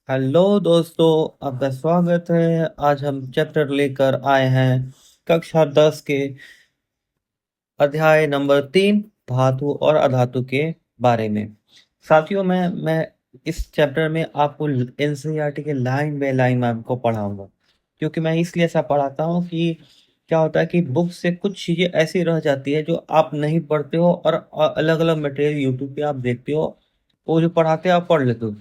Hello दोस्तों, आपका स्वागत है। आज हम चैप्टर लेकर आए हैं कक्षा 10 के अध्याय नंबर 3 धातु और अधातु के बारे में। साथियों, मैं इस चैप्टर में आपको एनसीईआरटी के लाइन बाय लाइन में आपको पढ़ाऊंगा, क्योंकि मैं इसलिए ऐसा पढ़ाता हूँ कि क्या होता है कि बुक से कुछ चीज़ें ऐसी रह जाती है जो आप नहीं पढ़ते हो, और अलग अलग मटेरियल यूट्यूब पे आप देखते हो, वो जो पढ़ाते हैं आप पढ़ लेते हो,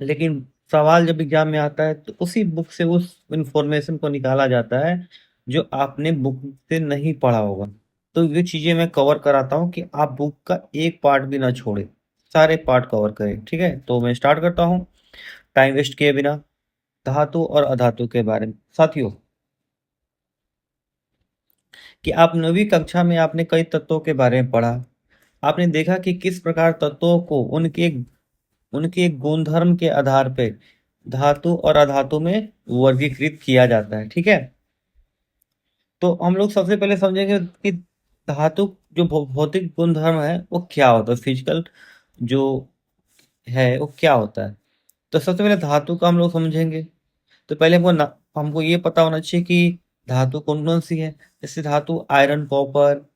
लेकिन सवाल जब एग्जाम में आता है तो उसी बुक से उस इंफॉर्मेशन को निकाला जाता है जो आपने बुक से नहीं पढ़ा होगा। तो ये चीजें मैं कवर कराता हूँ कि आप बुक का एक पार्ट भी ना छोड़े, सारे पार्ट कवर करें। ठीक है, तो मैं स्टार्ट करता हूँ टाइम वेस्ट किए बिना धातु और अधातु के बारे में। साथियों, कि आप 9वीं कक्षा में आपने कई तत्वों के बारे में पढ़ा। आपने देखा कि किस प्रकार तत्वों को उनके उनके गुणधर्म के आधार पर धातु और अधातु में वर्गीकृत किया जाता है। ठीक है, तो हम लोग सबसे पहले समझेंगे कि धातु जो भौतिक गुणधर्म है वो क्या होता है, फिजिकल जो है वो क्या होता है। तो सबसे पहले धातु का हम लोग समझेंगे। तो पहले हमको ये पता होना चाहिए कि धातु कौन कौन सी है। जैसे धातु iron, copper,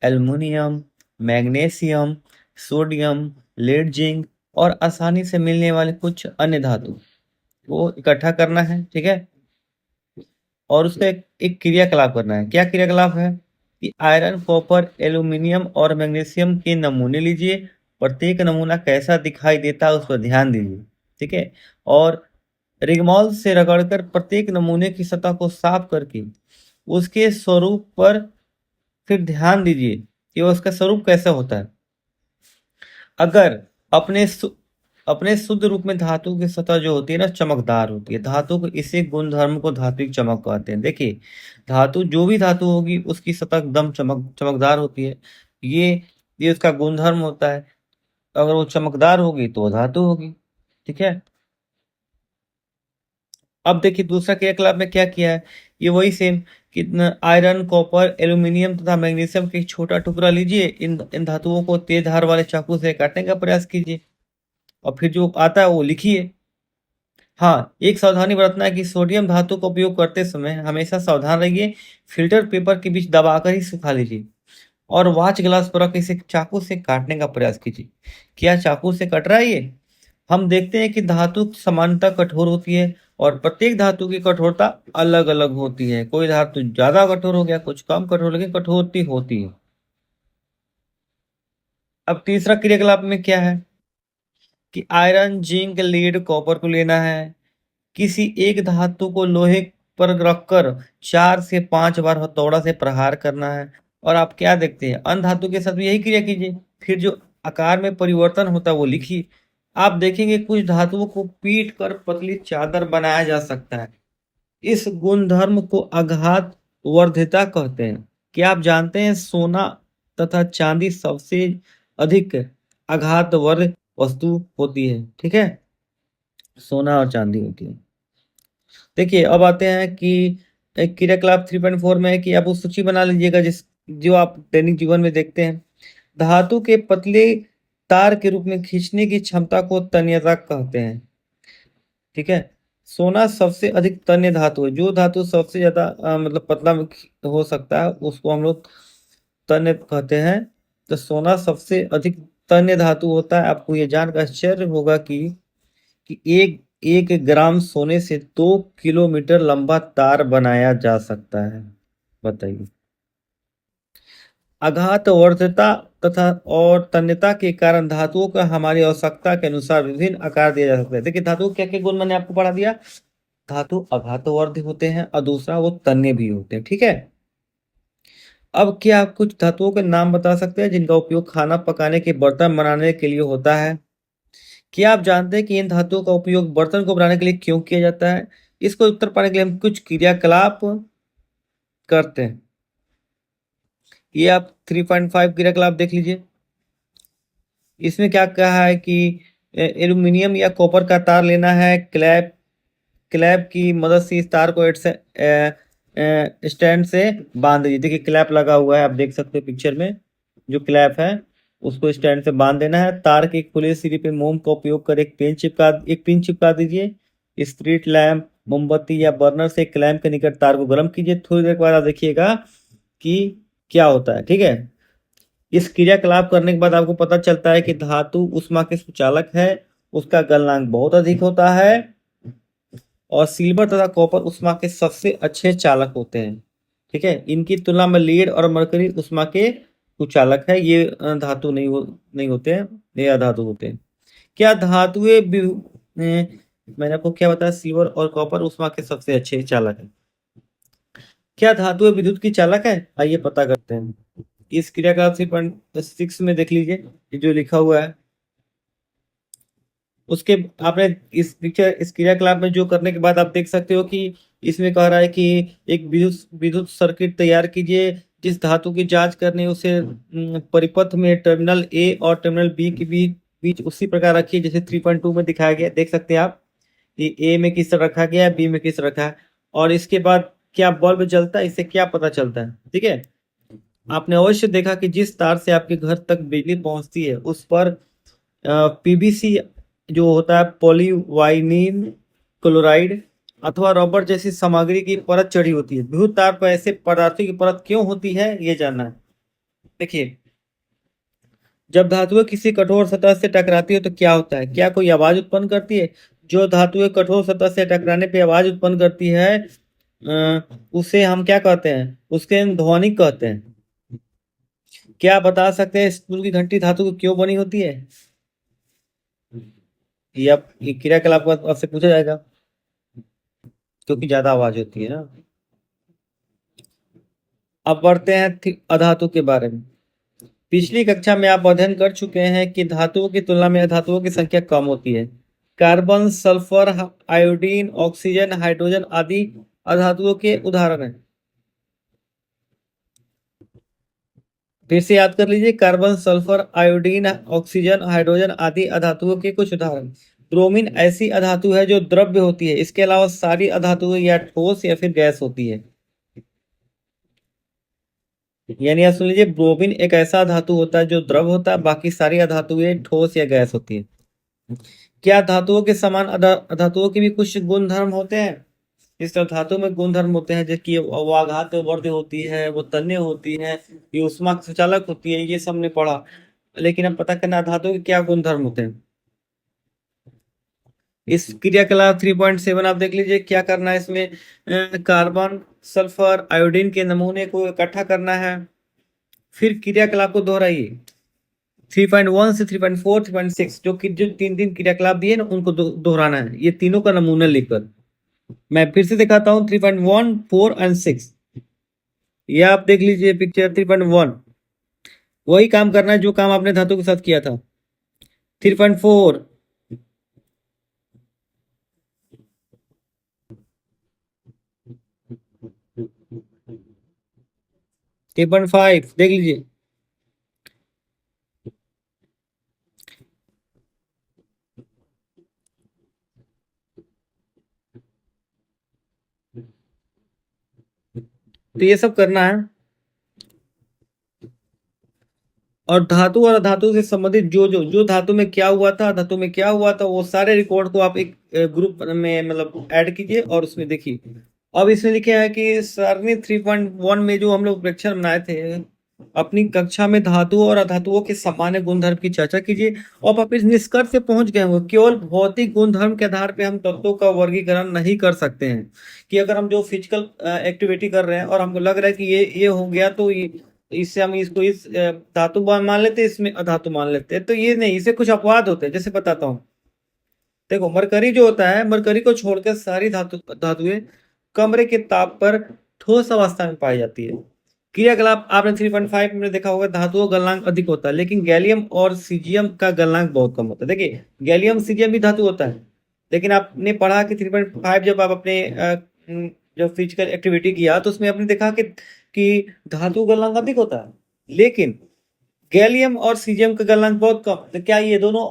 aluminium, magnesium, sodium, lead, zinc और आसानी से मिलने वाले कुछ अन्य धातु वो इकट्ठा करना है। ठीक है, और उसका एक क्रियाकलाप करना है। क्या क्रियाकलाप है कि आयरन, कॉपर, एल्यूमिनियम और मैग्नीशियम के नमूने लीजिए। प्रत्येक नमूना कैसा दिखाई देता है उस पर ध्यान दीजिए। ठीक है, और रिगमॉल से रगड़कर प्रत्येक नमूने की सतह को साफ करके उसके स्वरूप पर फिर ध्यान दीजिए कि उसका स्वरूप कैसा होता है। अगर अपने अपने शुद्ध रूप में धातु की सतह जो होती है ना, चमकदार होती है। धातु को इसी गुणधर्म को धात्विक चमक कहते हैं। देखिए, धातु जो भी धातु होगी उसकी सतह एकदम चमकदार होती है। ये ये उसका गुणधर्म होता है। अगर वो चमकदार होगी तो वो धातु होगी। ठीक है, अब देखिए दूसरा क्रियाकलाप में क्या किया है। ये वही सेम कि आयरन, कॉपर, एल्यूमिनियम तथा मैग्नीशियम का एक छोटा टुकड़ा लीजिए। इन इन धातुओं को तेज धार वाले चाकू से काटने का प्रयास कीजिए और फिर जो आता है वो लिखिए। हाँ, एक सावधानी बरतना है कि सोडियम धातु का उपयोग करते समय हमेशा सावधान रहिए। फिल्टर पेपर के बीच दबाकर ही सुखा लीजिए और वॉच ग्लास पर रख इसे चाकू से काटने का प्रयास कीजिए। क्या चाकू से कट रहा है ये? हम देखते हैं कि धातु समानता कठोर होती है और प्रत्येक धातु की कठोरता अलग अलग होती है। कोई धातु ज्यादा कठोर हो गया, कुछ कम कठोर, लेकिन कठोरती होती है। अब तीसरा क्रियाकलाप में क्या है कि आयरन, जिंक, लीड, कॉपर को लेना है। किसी एक धातु को लोहे पर रखकर 4 से 5 बार हथौड़ा से प्रहार करना है। और आप क्या देखते हैं, अन्य धातु के साथ भी यही क्रिया कीजिए। फिर जो आकार में परिवर्तन होता है वो लिखिए। आप देखेंगे कुछ धातुओं को पीट कर पतली चादर बनाया जा सकता है। इस गुणधर्म को आघात वर्धिता कहते हैं। क्या आप जानते हैं सोना तथा चांदी सबसे अधिक आघात वर्ध वस्तु होती है। ठीक है, सोना और चांदी होती है। देखिए, अब आते हैं कि एक क्रियाकलाप 3.4 में है कि आप वो सूची बना लीजिएगा जिस जो आप दैनिक जीवन में देखते हैं। धातु के पतले तार के रूप में खींचने की क्षमता को तन्यता कहते हैं। ठीक है, सोना सबसे अधिक तन्य धातु है। जो धातु सबसे ज्यादा मतलब पतला हो सकता है उसको हम लोग तन्य कहते हैं। तो सोना सबसे अधिक तन्य धातु होता है। आपको ये जानकर आश्चर्य होगा कि एक एक ग्राम सोने से 2 किलोमीटर लंबा तार बनाया जा सकता है। बताइए, आघात वर्धता तथा और तन्यता के कारण धातुओं का हमारी आवश्यकता के अनुसार विभिन्न आकार दिया जा सकता है। देखिए, धातु क्या क्या गुण मैंने आपको पढ़ा दिया। धातु आघातवर्धी होते हैं और दूसरा वो तन्य भी होते हैं। ठीक है, अब क्या आप कुछ धातुओं के नाम बता सकते हैं जिनका उपयोग खाना पकाने के बर्तन बनाने के लिए होता है। क्या आप जानते हैं कि इन धातुओं का उपयोग बर्तन को बनाने के लिए क्यों किया जाता है? इसको उत्तर पाने के लिए हम कुछ क्रियाकलाप करते हैं। ये आप 3.5 क्रियाकलाप देख लीजिए। इसमें क्या कहा है कि एल्यूमिनियम या कॉपर का तार लेना है। क्लैप क्लैप की मदद से इस तार को स्टैंड से बांध दीजिए। देखिए, क्लैप लगा हुआ है, आप देख सकते हो पिक्चर में जो क्लैप है। उसको स्टैंड पे बांध देना है। तार के एक खुले सिरे पे मोम का उपयोग कर एक पिन चिपका दीजिए। स्ट्रीट लैंप, मोमबत्ती या बर्नर से एक लैंप के निकट तार को गर्म कीजिए। थोड़ी देर के बाद आप देखिएगा कि क्या होता है। ठीक है, इस क्रियाकलाप करने के बाद आपको पता चलता है कि धातु ऊष्मा के सुचालक है, उसका गलनांक बहुत अधिक होता है, और सिल्वर तथा कॉपर ऊष्मा के सबसे अच्छे चालक होते हैं। ठीक है, इनकी तुलना में लीड और मरकरी ऊष्मा के कुचालक है। ये धातु नहीं होते हैं, ये अधातु होते हैं। क्या धातुएं मैंने आपको क्या बताया, सिल्वर और कॉपर ऊष्मा के सबसे अच्छे चालक है। क्या धातुएं विद्युत की चालक है, आइए पता करते हैं। इस क्रियाकलाप 3.6 में देख लीजिए, ये जो लिखा हुआ है उसके आपने इस क्रियाकलाप में जो करने के बाद आप देख सकते हो कि इसमें कह रहा है कि एक विद्युत सर्किट तैयार कीजिए। जिस धातु की जांच करनी है उसे परिपथ में टर्मिनल ए और टर्मिनल बी के बीच बीच उसी प्रकार रखिए जैसे 3.2 में दिखाया गया। देख सकते हैं आप कि ए में किस तरह रखा गया है, बी में किस तरह रखा है, और इसके बाद क्या बल्ब जलता है, इससे क्या पता चलता है। ठीक है, आपने अवश्य देखा कि जिस तार से आपके घर तक बिजली पहुंचती है उस पर पीवीसी जो होता है, पॉलीवाइनिल क्लोराइड अथवा रबर जैसी सामग्री की परत चढ़ी होती है। विद्युत तार पर ऐसे पदार्थों की परत क्यों होती है, ये जानना है। देखिए, जब धातुएं किसी कठोर सतह से टकराती है तो क्या होता है, क्या कोई आवाज उत्पन्न करती है। जो धातुएं कठोर सतह से टकराने पे आवाज उत्पन्न करती है उसे हम क्या कहते हैं, उसके ध्वनि कहते हैं। क्या आप बता सकते हैं स्कूल की घंटी धातु की क्यों बनी होती है। ये क्रियाकलाप को आपसे पूछा जाएगा, क्योंकि ज्यादा आवाज होती है ना। अब बढ़ते हैं अधातु के बारे में। पिछली कक्षा में आप अध्ययन कर चुके हैं कि धातुओं की तुलना में अधातुओं की संख्या कम होती है। Carbon, sulphur, iodine, oxygen, hydrogen आदि अधातुओं के उदाहरण हैं। फिर से याद कर लीजिए, carbon, sulphur, iodine, oxygen, hydrogen आदि अधातुओं के कुछ उदाहरण। ब्रोमीन ऐसी अधातु है जो द्रव्य होती है। इसके अलावा सारी अधातुएं या ठोस या फिर गैस होती है। यानी आप सुन लीजिए, ब्रोमीन एक ऐसा धातु होता है जो द्रव होता है, बाकी सारी अधातुएं ठोस या गैस होती है। क्या धातुओं के समान अधातुओं के भी कुछ गुण धर्म होते हैं। इस तरह धातु में गुण धर्म होते हैं, जैसे कि वो आघात वर्ध होती है, वो तन्य होती है, ये ऊष्मा संचालक होती है, ये सब ने पढ़ा। लेकिन अब पता करना धातु के क्या गुण धर्म होते हैं। इस क्रियाकलाप 3.7 आप देख लीजिए, क्या करना है इसमें। कार्बन, सल्फर, आयोडीन के नमूने को इकट्ठा करना है, फिर क्रियाकलाप को दोहराइए। 3.1 से 3.4, 3.6 जो तीन तीन क्रियाकलाप दिए ना उनको दोहराना है, ये तीनों का नमूना लेकर। मैं फिर से दिखाता हूँ 3.1, 4 एंड 6। ये आप देख लीजिए पिक्चर 3.1, वही काम करना है जो काम आपने धातु के साथ किया था। 3.4, 3.5 देख लीजिए। तो ये सब करना है, और धातु और अधातु से संबंधित जो धातु में क्या हुआ था, धातु में क्या हुआ था, वो सारे रिकॉर्ड को आप एक ग्रुप में मतलब ऐड कीजिए और उसमें देखिए। अब इसमें लिखे हैं कि सरनी 3.1 में जो हम लोग प्रेक्षण बनाए थे, अपनी कक्षा में धातु और अधातुओं के सामान्य गुणधर्म की चर्चा कीजिए। और आप इस निष्कर्ष से पहुंच गए होंगे, केवल भौतिक गुणधर्म के आधार पर हम तत्वों का वर्गीकरण नहीं कर सकते हैं। कि अगर हम जो फिजिकल एक्टिविटी कर रहे हैं और हमको लग रहा है कि ये हो गया, तो इससे हम इसको इस धातु मान लेते हैं, इसमें अधातु मान लेते हैं, तो ये नहीं, इसे कुछ अपवाद होते हैं। जैसे बताता हूँ, देखो मरकरी जो होता है, मरकरी को छोड़कर सारी धातुएं कमरे के ताप पर ठोस अवस्था में पाई जाती है। क्रियाकलाप आपने 3.5 में देखा होगा, धातुओं का गलनांक अधिक होता है, लेकिन गैलियम और सीजियम का गलनांक बहुत कम होता है। देखिए, गैलियम सीजियम भी धातु होता है, लेकिन आपने पढ़ा कि 3.5 जब आप अपने जब फिजिकल एक्टिविटी किया तो उसमें आपने देखा कि धातु गलनांक अधिक होता है, लेकिन गैलियम और सीजियम का गलनांक बहुत कम। तो क्या ये दोनों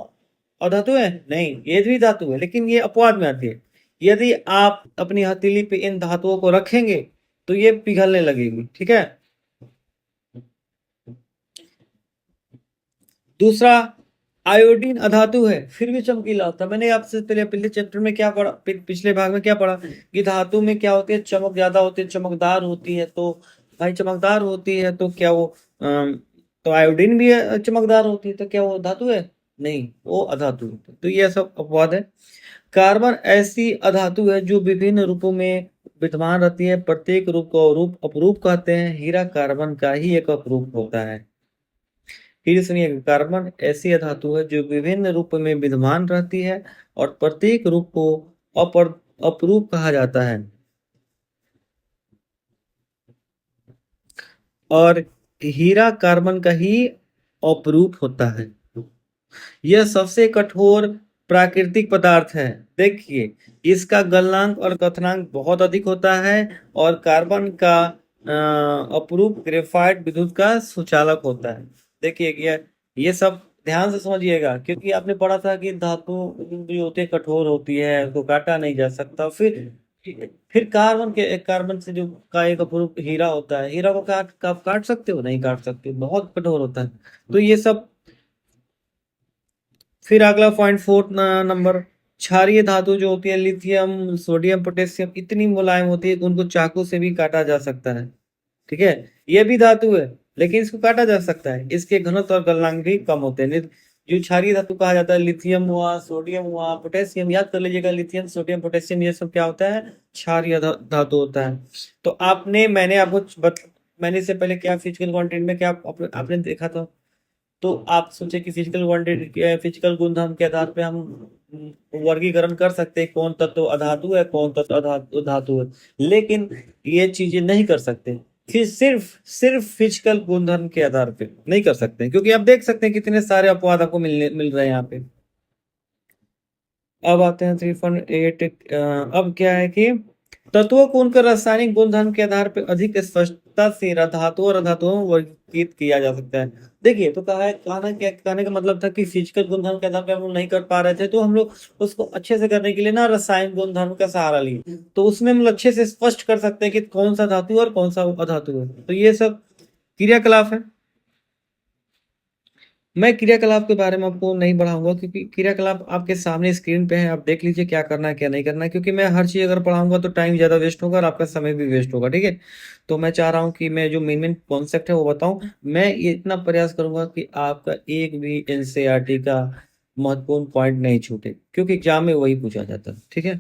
अधातु है? नहीं, ये भी धातु है, लेकिन ये अपवाद में आती है। यदि आप अपनी हथेली पे इन धातुओं को रखेंगे तो ये पिघलने लगेगी। ठीक है, दूसरा आयोडीन अधातु है, फिर भी चमकीला होता है। मैंने आपसे पहले पिछले चैप्टर में क्या पढ़ा, पिछले भाग में क्या पढ़ा कि धातु में क्या होती है, चमक ज्यादा होती है, चमकदार होती है। तो भाई चमकदार होती है तो क्या वो तो आयोडीन भी चमकदार होती है, तो क्या वो धातु है? नहीं, वो अधातु है। तो ये सब अपवाद है। कार्बन ऐसी अधातु है जो विभिन्न रूपों में विद्यमान रहती है। प्रत्येक रूप को रूप अपरूप कहते हैं। हीरा कार्बन का ही एक अपरूप होता है। फिर सुनिए, कार्बन ऐसी धातु है जो विभिन्न रूप में विद्यमान रहती है और प्रत्येक रूप को अपर अपरूप कहा जाता है। और हीरा कार्बन का ही अपरूप होता है। यह सबसे कठोर प्राकृतिक पदार्थ है। देखिए, इसका गलनांक और क्वथनांक बहुत अधिक होता है और कार्बन का अपरूप ग्रेफाइट विद्युत का सुचालक होता है। देखिए ये सब ध्यान से समझिएगा, क्योंकि आपने पढ़ा था कि धातु जो होती है कठोर होती है, उसको काटा नहीं जा सकता। फिर कार्बन से जो का एक अपरूप हीरा होता है, हीरा को काट सकते हो? नहीं काट सकते, बहुत कठोर होता है। तो ये सब। फिर अगला पॉइंट फोर्थ नंबर, क्षारीय धातु जो होती है लिथियम, सोडियम, पोटेशियम, इतनी मुलायम होती है कि उनको चाकू से भी काटा जा सकता है। ठीक है, ये भी धातु है लेकिन इसको काटा जा सकता है। इसके घनत्व और गलनांक भी कम होते हैं। जो क्षारीय धातु कहा जाता है, लिथियम हुआ, सोडियम हुआ, पोटेशियम, याद कर लीजिएगा, लिथियम, सोडियम, पोटेशियम, ये सब क्या होता है? क्षारीय धातु होता है। तो मैंने इससे पहले क्या फिजिकल क्वांटिटी में क्या आपने देखा था? तो आप सोचे कि फिजिकल क्वांटिटी, फिजिकल गुणधर्म के आधार पे हम वर्गीकरण कर सकते हैं कौन तत्व अधातु है, कौन तत्व अधातु धातु है। लेकिन ये चीजें नहीं कर सकते। फिर सिर्फ सिर्फ फिजिकल गुणधर्म के आधार पे नहीं कर सकते, क्योंकि आप देख सकते हैं कितने सारे अपवाद आपको मिल रहे हैं यहाँ पे। अब आते हैं 3.8। अब क्या है कि तत्वों को उनके रासायनिक गुणधर्म के आधार पर अधिक स्पष्टता से धातुओं और अधातुओं में वर्गीकृत किया जा सकता है। देखिए, तो कहा है, कहने का मतलब था कि फिजिकल गुणधर्म के आधार पर हम लोग नहीं कर पा रहे थे, तो हम लोग उसको अच्छे से करने के लिए ना रासायनिक गुणधर्म का सहारा लिए। तो उसमें हम लोग अच्छे से स्पष्ट कर सकते हैं कि कौन सा धातु और कौन सा अधातु है। तो ये सब क्रियाकलाप है। मैं क्रियाकलाप के बारे में आपको नहीं बढ़ाऊंगा, क्योंकि क्रियाकलाप आपके सामने स्क्रीन पे है। आप देख लीजिए क्या करना है क्या नहीं करना है, क्योंकि मैं हर चीज अगर पढ़ाऊंगा तो टाइम ज्यादा वेस्ट होगा और आपका समय भी वेस्ट होगा। ठीक है, तो मैं चाह रहा हूँ कि मैं जो मेन मेन कॉन्सेप्ट है वो बताऊं। मैं ये इतना प्रयास करूंगा कि आपका एक भी एनसीईआरटी का महत्वपूर्ण पॉइंट नहीं छूटे, क्योंकि एग्जाम में वही पूछा जाता है। ठीक है,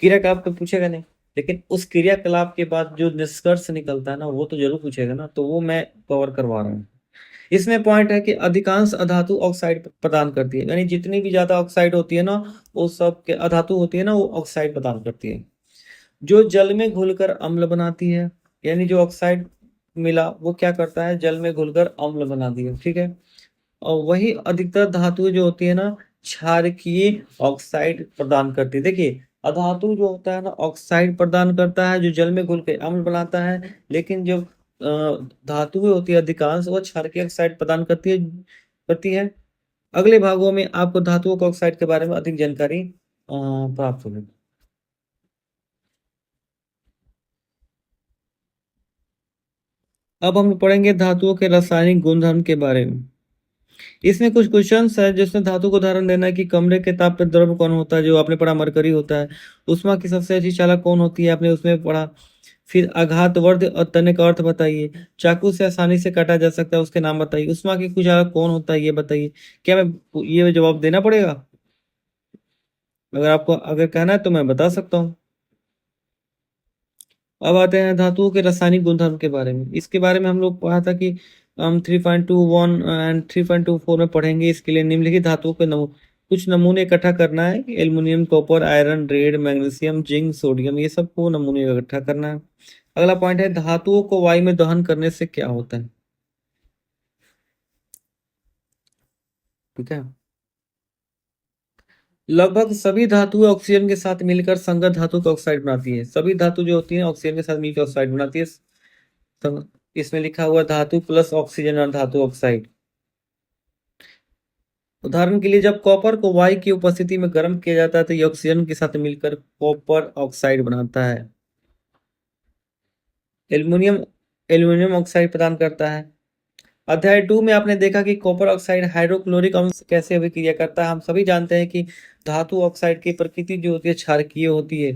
क्रियाकलाप तो पूछेगा नहीं, लेकिन उस क्रियाकलाप के बाद जो निष्कर्ष निकलता है ना, वो तो जरूर पूछेगा ना। तो वो मैं कवर करवा रहा हूँ। इसमें पॉइंट है कि अधिकांश अधातु ऑक्साइड प्रदान करती है, यानी जितनी भी ज्यादा ऑक्साइड होती है ना, वो सब के अधातु होती है ना, वो ऑक्साइड प्रदान करती है। जो जल में घुलकर अम्ल बनाती है, यानी जो ऑक्साइड मिला वो क्या करता है, जल में घुलकर अम्ल बनाती है। ठीक है, और वही अधिकतर धातु जो होती है ना, क्षारकीय ऑक्साइड प्रदान करती है। देखिए, अधातु जो होता है ना, ऑक्साइड प्रदान करता है जो जल में घुल के अम्ल बनाता है। लेकिन जो धातुएं होती है अधिकांश, वो क्षारकीय ऑक्साइड प्रदान करती है। अगले भागों में आपको धातुओं के ऑक्साइड के बारे में अधिक जानकारी प्राप्त होगी। अब हम पढ़ेंगे धातुओं के रासायनिक गुणधर्म के बारे में। इसमें कुछ क्वेश्चंस है जिसमें धातु को उदाहरण देना है कि कमरे के ताप पे द्रव्य कौन होता है, जो आपने पढ़ा मरकरी होता है। उष्मा की सबसे अच्छी चालक कौन होती है, आपने उसमें पढ़ा। फिर आघातवर्ध और तन्य का अर्थ बताइए। चाकू से आसानी से काटा जा सकता है, उसके नाम बताइए। उष्मा की कुचालक कौन होता है, ये बताइए। क्या मैं ये जवाब देना पड़ेगा? अगर आपको अगर कहना है तो मैं बता सकता हूँ। अब आते हैं धातुओं के रासायनिक गुणधर्म के बारे में। इसके बारे में हम लोग पढ़ा था कि हम 3.21 एंड 3.24 में पढ़ेंगे। इसके लिए निम्नलिखित धातुओं के कुछ नमूने इकट्ठा करना है। Aluminium, copper, iron, red, magnesium, zinc, sodium, ये सबको नमूने इकट्ठा करना है। अगला पॉइंट है, धातुओं को वायु में दहन करने से क्या होता है। ठीक है, लगभग सभी धातुएं ऑक्सीजन के साथ मिलकर संगत धातु का ऑक्साइड बनाती है। सभी धातु जो होती है ऑक्सीजन के साथ मिलकर ऑक्साइड बनाती है। इसमें लिखा हुआ धातु प्लस ऑक्सीजन और धातु ऑक्साइड। उदाहरण के लिए, जब कॉपर को वायु की उपस्थिति में गर्म किया जाता है तो ये ऑक्सीजन के साथ मिलकर कॉपर ऑक्साइड बनाता है। एल्युमिनियम एल्युमिनियम ऑक्साइड प्रदान करता है। अध्याय 2 में आपने देखा कि कॉपर ऑक्साइड हाइड्रोक्लोरिक अम्ल से कैसे अभिक्रिया करता है। हम सभी जानते हैं कि धातु ऑक्साइड की प्रकृति जो होती है क्षारकीय होती है।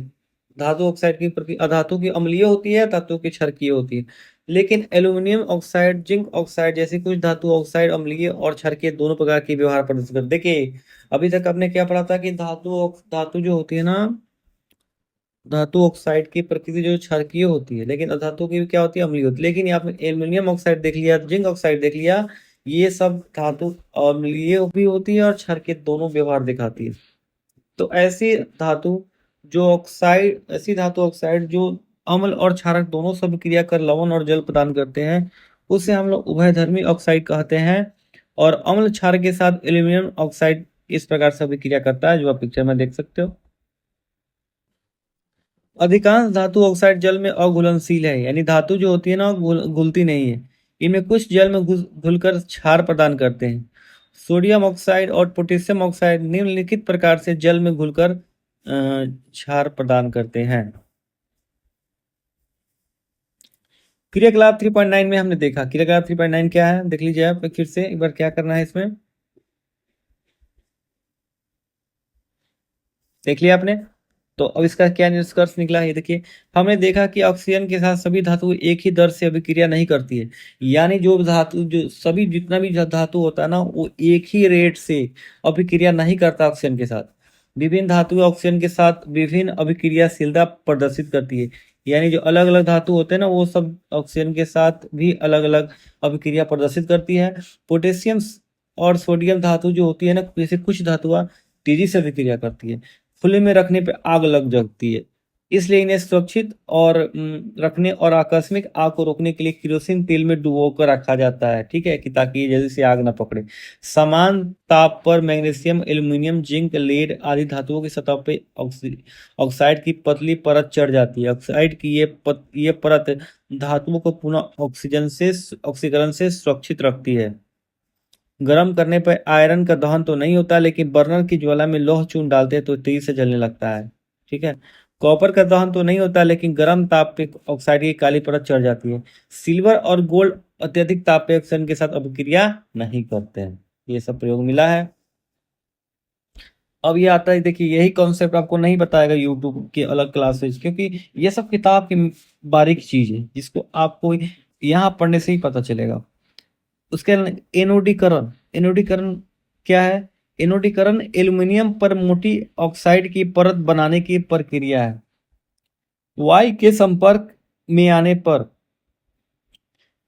धातु ऑक्साइड की प्रकृति अधातु की अम्लीय होती है, धातु की क्षारकीय होती है। लेकिन एल्यूमिनियम ऑक्साइड, जिंक ऑक्साइड जैसी कुछ धातु ऑक्साइड अम्लीय और क्षारकीय दोनों प्रकार के व्यवहार प्रदर्शित करते। देखिए अभी तक आपने क्या पढ़ा था कि धातु जो होती है ना, धातु ऑक्साइड की प्रकृति जो क्षारकीय होती है, लेकिन अधातु की क्या होती है, अम्लीय होती है। लेकिन यहाँ पे एल्यूमिनियम ऑक्साइड देख लिया, जिंक ऑक्साइड देख लिया, ये सब धातु अम्लीय भी होती है और क्षारकीय दोनों व्यवहार दिखाती है। तो ऐसी धातु ऑक्साइड जो अम्ल और क्षारक दोनों से अभिक्रिया कर लवण और जल प्रदान करते हैं, उसे हम लोग उभयधर्मी ऑक्साइड कहते हैं। और अम्ल क्षार के साथ एल्यूमिनियम ऑक्साइड इस प्रकार से अभिक्रिया करता है, जो आप पिक्चर में देख सकते हो। अधिकांश धातु ऑक्साइड जल में अघुलनशील है, यानी धातु जो होती है ना घुलती नहीं है। इनमें कुछ जल में घुलकर क्षार प्रदान करते हैं। सोडियम ऑक्साइड और पोटेशियम ऑक्साइड निम्नलिखित प्रकार से जल में घुलकर क्षार प्रदान करते हैं। क्रियाकलाप 3.9 में हमने देखा, क्रियाकलाप 3.9 क्या है देख लीजिए आप फिर से एक बार, क्या करना है इसमें देख लिया आपने। तो अब इसका क्या निष्कर्ष निकला है, ये देखिए। हमने देखा कि ऑक्सीजन के साथ सभी धातु एक ही दर से अभिक्रिया नहीं करती है, यानी जितना भी धातु होता है ना, वो एक ही रेट से अभिक्रिया नहीं करता ऑक्सीजन के साथ। विभिन्न धातुएं ऑक्सीजन के साथ विभिन्न अभिक्रियाशीलता प्रदर्शित करती है, यानी जो अलग अलग धातु होते हैं ना, वो सब ऑक्सीजन के साथ भी अलग अलग अभिक्रिया प्रदर्शित करती है। पोटेशियम और सोडियम धातु जो होती है ना, जैसे कुछ धातुआ तेजी से अभिक्रिया करती है, खुले में रखने पे आग लग जाती है। इसलिए इन्हें सुरक्षित और रखने और आकस्मिक आग को रोकने के लिए केरोसिन तेल में डुबो कर रखा जाता है, ठीक है, कि ताकि ये जल्दी से आग ना पकड़े। समान ताप पर मैग्नीशियम, एल्यूमिनियम, जिंक, लेड आदि धातुओं की सतह पे ऑक्साइड की पतली परत चढ़ जाती है। ऑक्साइड की ये परत धातुओं को पुनः ऑक्सीकरण से सुरक्षित रखती है। गर्म करने पर आयरन का दहन तो नहीं होता, लेकिन बर्नर की ज्वाला में लौह चून डालते हैं तो तेजी से जलने लगता है, ठीक है। कॉपर का दहन तो नहीं होता, लेकिन गर्म ताप पे ऑक्साइड की काली परत चढ़ जाती है। सिल्वर और गोल्ड अत्यधिक ताप पे ऑक्सीजन के साथ अभिक्रिया नहीं करते हैं। ये सब प्रयोग मिला है। अब ये आता है, देखिए यही कॉन्सेप्ट आपको नहीं बताएगा यूट्यूब के अलग क्लासेज, क्योंकि ये सब किताब की बारीक चीज है, जिसको आपको यहाँ पढ़ने से ही पता चलेगा। उसके एनोडीकरण, एनोडीकरण क्या है? एनोडीकरण एल्युमिनियम पर मोटी ऑक्साइड की परत बनाने की प्रक्रिया है। वायु के संपर्क में आने पर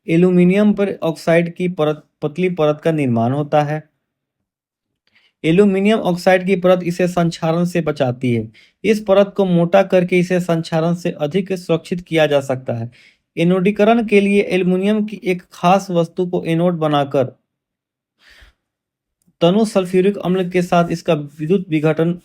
एल्युमिनियम पर ऑक्साइड की पतली परत का निर्माण होता है। एल्युमिनियम ऑक्साइड की परत इसे संक्षारण से बचाती है। इस परत को मोटा करके इसे संक्षारण से अधिक सुरक्षित किया जा सकता है। एनोडीकरण के लिए एल्युमिनियम की एक खास वस्तु को एनोड बनाकर तनु सल्फ्यूरिक अम्ल के साथ इसका विद्युत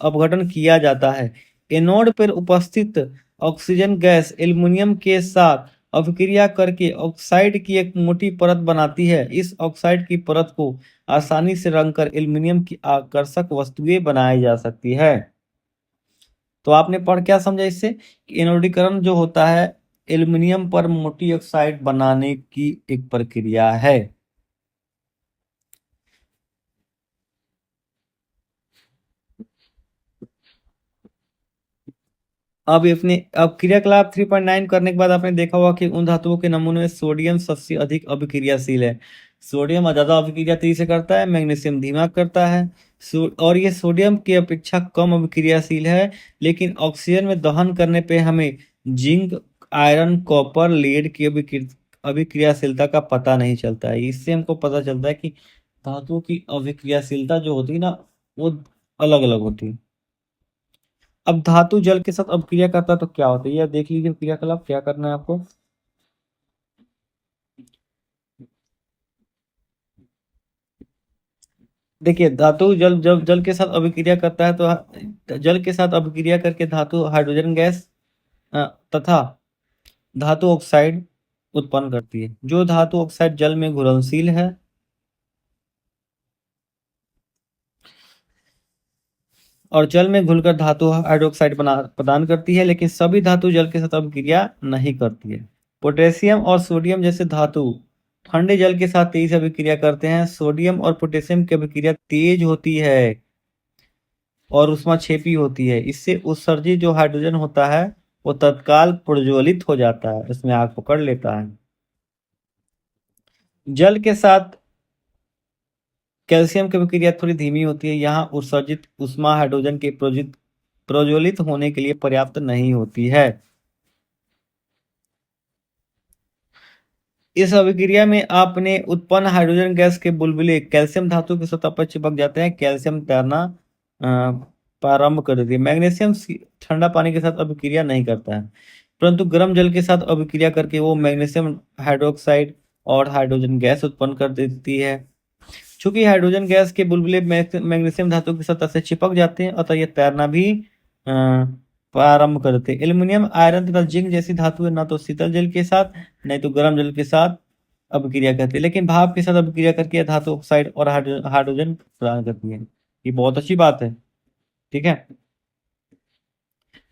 अपघटन किया जाता है। एनोड पर उपस्थित ऑक्सीजन गैस एल्युमिनियम के साथ अभिक्रिया करके ऑक्साइड की एक मोटी परत बनाती है। इस ऑक्साइड की परत को आसानी से रंगकर एल्युमिनियम की आकर्षक वस्तुएं बनाई जा सकती है। तो आपने पढ़ क्या समझा इससे, कि एनोडीकरण जो होता है एल्युमिनियम पर मोटी ऑक्साइड बनाने की एक प्रक्रिया है। अब क्रियाकलाप 3.9 करने के बाद आपने देखा होगा कि उन धातुओं के नमूने में सोडियम सबसे अधिक अभिक्रियाशील है। सोडियम ज्यादा अभिक्रिया तेजी से करता है, मैग्नीशियम धीमा करता है। और ये सोडियम की अपेक्षा कम अभिक्रियाशील है, लेकिन ऑक्सीजन में दहन करने पे हमें जिंक, आयरन, कॉपर, लेड की अभिक्रियाशीलता का पता नहीं चलता है। इससे हमको पता चलता है कि धातुओं की अभिक्रियाशीलता जो होती है ना, वो अलग अलग होती है। अब धातु जल के साथ अपक्रिया करता है तो क्या होता है, यह देख लीजिए क्रियाकलाप क्या करना है आपको। देखिए धातु जल जब जल के साथ अभिक्रिया करता है तो जल के साथ अभिक्रिया करके धातु हाइड्रोजन गैस तथा धातु ऑक्साइड उत्पन्न करती है। जो धातु ऑक्साइड जल में घुलनशील है और जल में घुलकर धातु हाइड्रोक्साइड प्रदान करती है, लेकिन सभी धातु जल के साथ अभिक्रिया नहीं करती है। पोटेशियम और सोडियम जैसे धातु ठंडे जल के साथ तेजी से अभिक्रिया करते हैं। सोडियम और पोटेशियम की अभिक्रिया तेज होती है और ऊष्माक्षेपी होती है। इससे उत्सर्जित जो हाइड्रोजन होता है वो तत्काल प्रज्वलित हो जाता है, इसमें आग पकड़ लेता है। जल के साथ कैल्शियम की अभिक्रिया थोड़ी धीमी होती है। यहाँ उत्सर्जित ऊष्मा हाइड्रोजन के प्रज्वलित होने के लिए पर्याप्त नहीं होती है। इस अभिक्रिया में आपने उत्पन्न हाइड्रोजन गैस के बुलबुले कैल्शियम धातु की सतह पर चिपक जाते हैं। कैल्शियम तैरना प्रारंभ कर देती है। मैग्नीशियम ठंडा पानी के साथ अभिक्रिया नहीं करता है, परंतु गर्म जल के साथ अभिक्रिया करके वो मैग्नीशियम हाइड्रोक्साइड और हाइड्रोजन गैस उत्पन्न कर देती है। चूंकि हाइड्रोजन गैस के बुलबुले मैग्नीशियम धातु की सतह से चिपक जाते हैं, अतः ये तैरना भी प्रारंभ कर देते हैं। एल्यूमिनियम, आयरन तथा जिंक जैसी धातुएं ना तो शीतल जल के साथ नहीं तो गर्म जल के साथ अभिक्रिया करती है, लेकिन भाप के साथ अभिक्रिया करके यह धातु ऑक्साइड और हाइड्रोजन प्रदान करती है। ये बहुत अच्छी बात है। ठीक है।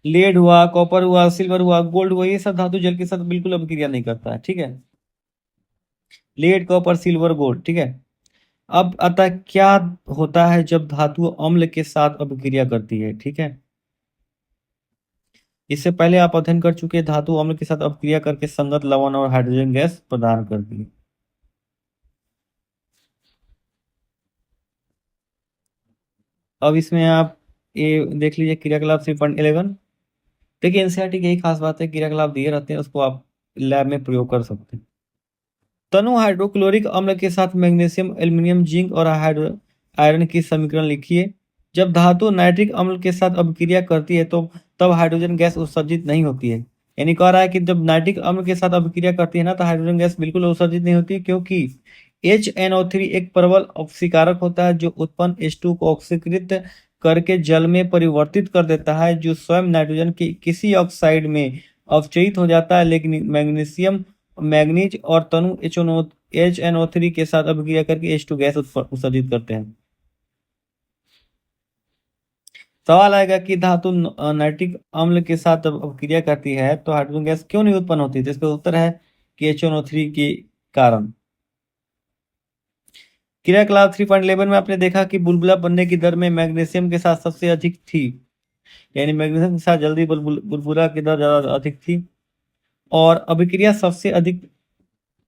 लेड हुआ, कॉपर हुआ, सिल्वर हुआ, गोल्ड हुआ, ये सब धातु जल के साथ बिल्कुल अभिक्रिया नहीं करता है। ठीक है। Lead, copper, silver, gold. ठीक है। अब अतः क्या होता है जब धातु अम्ल के साथ अभिक्रिया करती है। ठीक है। इससे पहले आप अध्ययन कर चुके धातु अम्ल के साथ अभिक्रिया करके संगत लवण और हाइड्रोजन गैस प्रदान करती है। अब इसमें आप ये देख लीजिए क्रियाकलाप 3.11। देखिए एनसीईआरटी की यही खास बात है, क्रियाकलाप दिए रहते हैं, उसको आप लैब में प्रयोग कर सकते हैं। तनु हाइड्रोक्लोरिक अम्ल के साथ मैग्नीशियम, एल्यूमिनियम, जिंक और आयरन की समीकरण लिखिए। जब धातु नाइट्रिक अम्ल के साथ अभिक्रिया करती है तो तब हाइड्रोजन गैस उत्सर्जित नहीं होती है। यानी कह रहा है कि जब नाइट्रिक अम्ल के साथ अभिक्रिया करती है ना तो हाइड्रोजन गैस बिल्कुल उत्सर्जित नहीं होती, क्योंकि HNO3 एक प्रबल ऑक्सीकारक होता है जो उत्पन्न H2 को ऑक्सीकृत करके जल में परिवर्तित कर देता है, जो स्वयं नाइट्रोजन के किसी ऑक्साइड में अवचयित हो जाता है। लेकिन मैग्नीशियम, मैग्नीज और तनु HNO3 के साथ अभिक्रिया करके H2 गैस उत्सर्जित करते हैं। सवाल आएगा कि धातु नाइट्रिक अम्ल के साथ जब अभिक्रिया करती है तो हाइड्रोजन गैस क्यों नहीं उत्पन्न होती, तो इसका उत्तर है कि HNO3 के कारण। क्रियाकलाप 3.11 में आपने देखा कि बुलबुला बनने की दर में मैग्नीशियम के साथ सबसे अधिक थी, यानी मैग्नीशियम के साथ जल्दी बुलबुला की दर ज्यादा अधिक थी और अभिक्रिया सबसे अधिक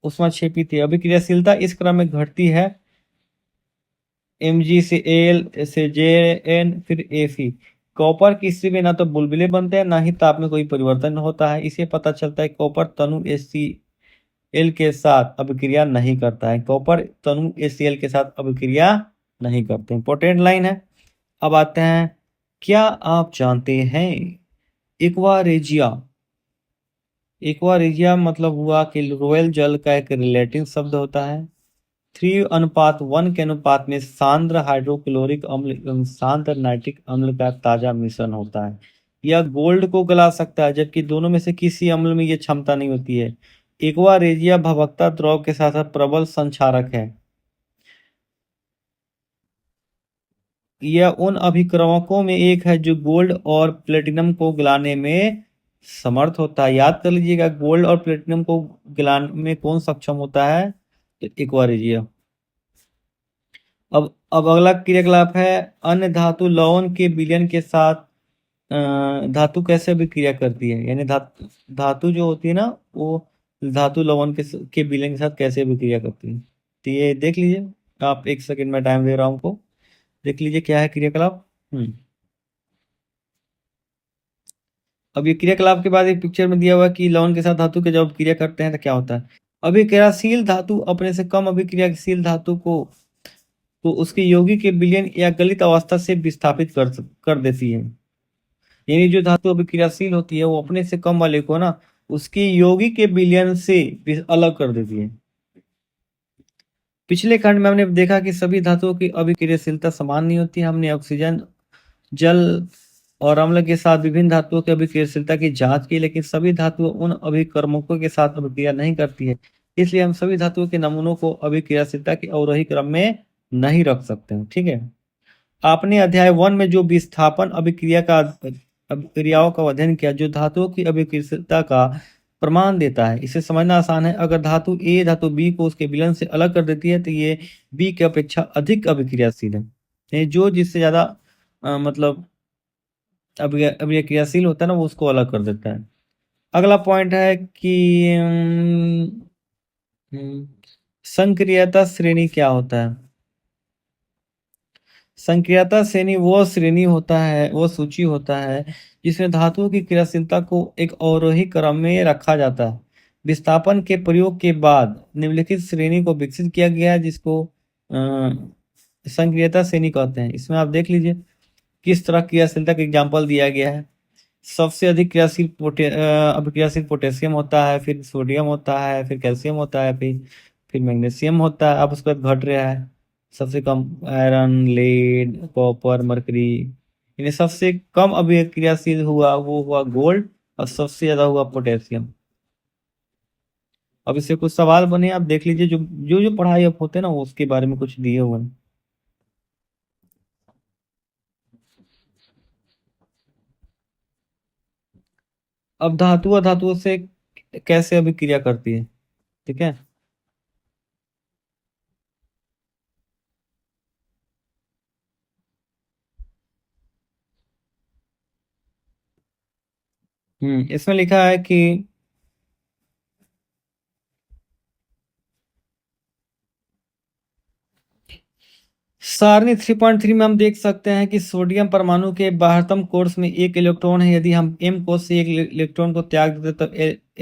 ऊष्माक्षेपी थी। अभिक्रियाशीलता इस क्रम में घटती है, Mg से Al से Jn फिर Fe। कॉपर की स्थिति में ना तो बुलबुले बनते हैं ना ही ताप में कोई परिवर्तन होता है। इसे पता चलता है कॉपर तनु HCl के साथ अभिक्रिया नहीं करता है। कॉपर तनु HCl के साथ अभिक्रिया नहीं करते। इंपॉर्टेंट लाइन है। अब आते हैं, क्या आप जानते हैं एक्वारेजिया? एक्वारेजिया मतलब हुआ कि रोयल जल का एक रिलेटिव शब्द होता है। 3:1 के अनुपात में सांद्र हाइड्रोक्लोरिक अम्ल एवं सांद्र नाइट्रिक अम्ल का ताजा मिश्रण होता है। यह गोल्ड को गला सकता है, जबकि दोनों में से किसी अम्ल में यह क्षमता नहीं होती है। एक्वा रेजिया भवकता द्रव के साथ साथ प्रबल संक्षारक है। यह उन अभिक्रमकों में एक है जो गोल्ड और प्लेटिनम को गलाने में समर्थ होता है। याद कर लीजिएगा, गोल्ड और प्लेटिनम को गलाने में कौन सक्षम होता है, तो एक्वा रेजिया। अब अगला क्रियाकलाप है अन्य धातु लवण के विलयन के साथ धातु कैसे अभिक्रिया करती है, यानी धातु जो होती है ना वो धातु लवण के विलयन के साथ कैसे अभिक्रिया करती है। तो ये देख लीजिए, आप 1 सेकंड में टाइम दे रहा हूं आपको, देख लीजिए क्या है क्रियाकलाप। अब ये क्रियाकलाप के बाद एक पिक्चर में दिया हुआ कि लवण के साथ धातु के जब अभिक्रिया करते हैं तो क्या होता है। अभिक्रियाशील धातु अपने से कम अभिक्रियाशील धातु को तो उसके यौगिक के विलयन या गलित अवस्था से विस्थापित कर देती है। यानी जो धातु अभिक्रियाशील होती है वो अपने से कम वाले को ना उसकी यौगिक के विलयन से अलग कर देती है। पिछले खंड में हमने देखा कि सभी धातुओं की अभिक्रियाशीलता समान नहीं होती। हमने ऑक्सीजन, जल और अम्ल के साथ विभिन्न धातुओं की अभिक्रियाशीलता की जांच की, लेकिन सभी धातुओं उन अभिकर्मकों के साथ अभिक्रिया नहीं करती है। इसलिए हम सभी धातुओं के नमूनों को अभिक्रियाशीलता के अवरोही क्रम में नहीं रख सकते हैं। ठीक है। आपने अध्याय 1 में जो विस्थापन अभिक्रियाओं का अध्ययन किया, जो धातुओं की अभिक्रियाशीलता का प्रमाण देता है। इसे समझना आसान है, अगर धातु ए धातु बी को उसके विलयन से अलग कर देती है तो ये बी की अपेक्षा अधिक अभिक्रियाशील है। जो जिससे ज्यादा मतलब अभिक्रियाशील होता है ना, वो उसको अलग कर देता है। अगला पॉइंट है कि संक्रियता श्रेणी क्या होता है। संक्रियता श्रेणी वो श्रेणी होता है, वो सूची होता है जिसमें धातुओं की क्रियाशीलता को एक अवरोही क्रम में रखा जाता है। विस्थापन के प्रयोग के बाद निम्नलिखित श्रेणी को विकसित किया गया है, जिसको संक्रियता श्रेणी कहते हैं। इसमें आप देख लीजिए किस तरह क्रियाशीलता का एग्जाम्पल दिया गया है। सबसे अधिक अभिक्रियाशील पोटेशियम होता है, फिर सोडियम होता है, फिर कैल्शियम होता है, फिर मैग्नीशियम होता है। अब उसके बाद घट रहा है। सबसे कम आयरन, लेड, कॉपर, मरकरी। इन्हें सबसे कम अभिक्रियाशील हुआ वो हुआ गोल्ड, और सबसे ज्यादा हुआ पोटेशियम। अब इससे कुछ सवाल बने, आप देख लीजिए, जो जो जो पढ़ाई आप होते हैं ना, उसके बारे में कुछ दिए हुए हैं। अब धातु अधातुओं से कैसे अभिक्रिया करती है, ठीक है। इसमें लिखा है कि सारणी 3.3 में हम देख सकते हैं कि सोडियम परमाणु के बाहरतम कोर्स में एक इलेक्ट्रॉन है। यदि हम एम कोष से एक इलेक्ट्रॉन को त्याग देते तो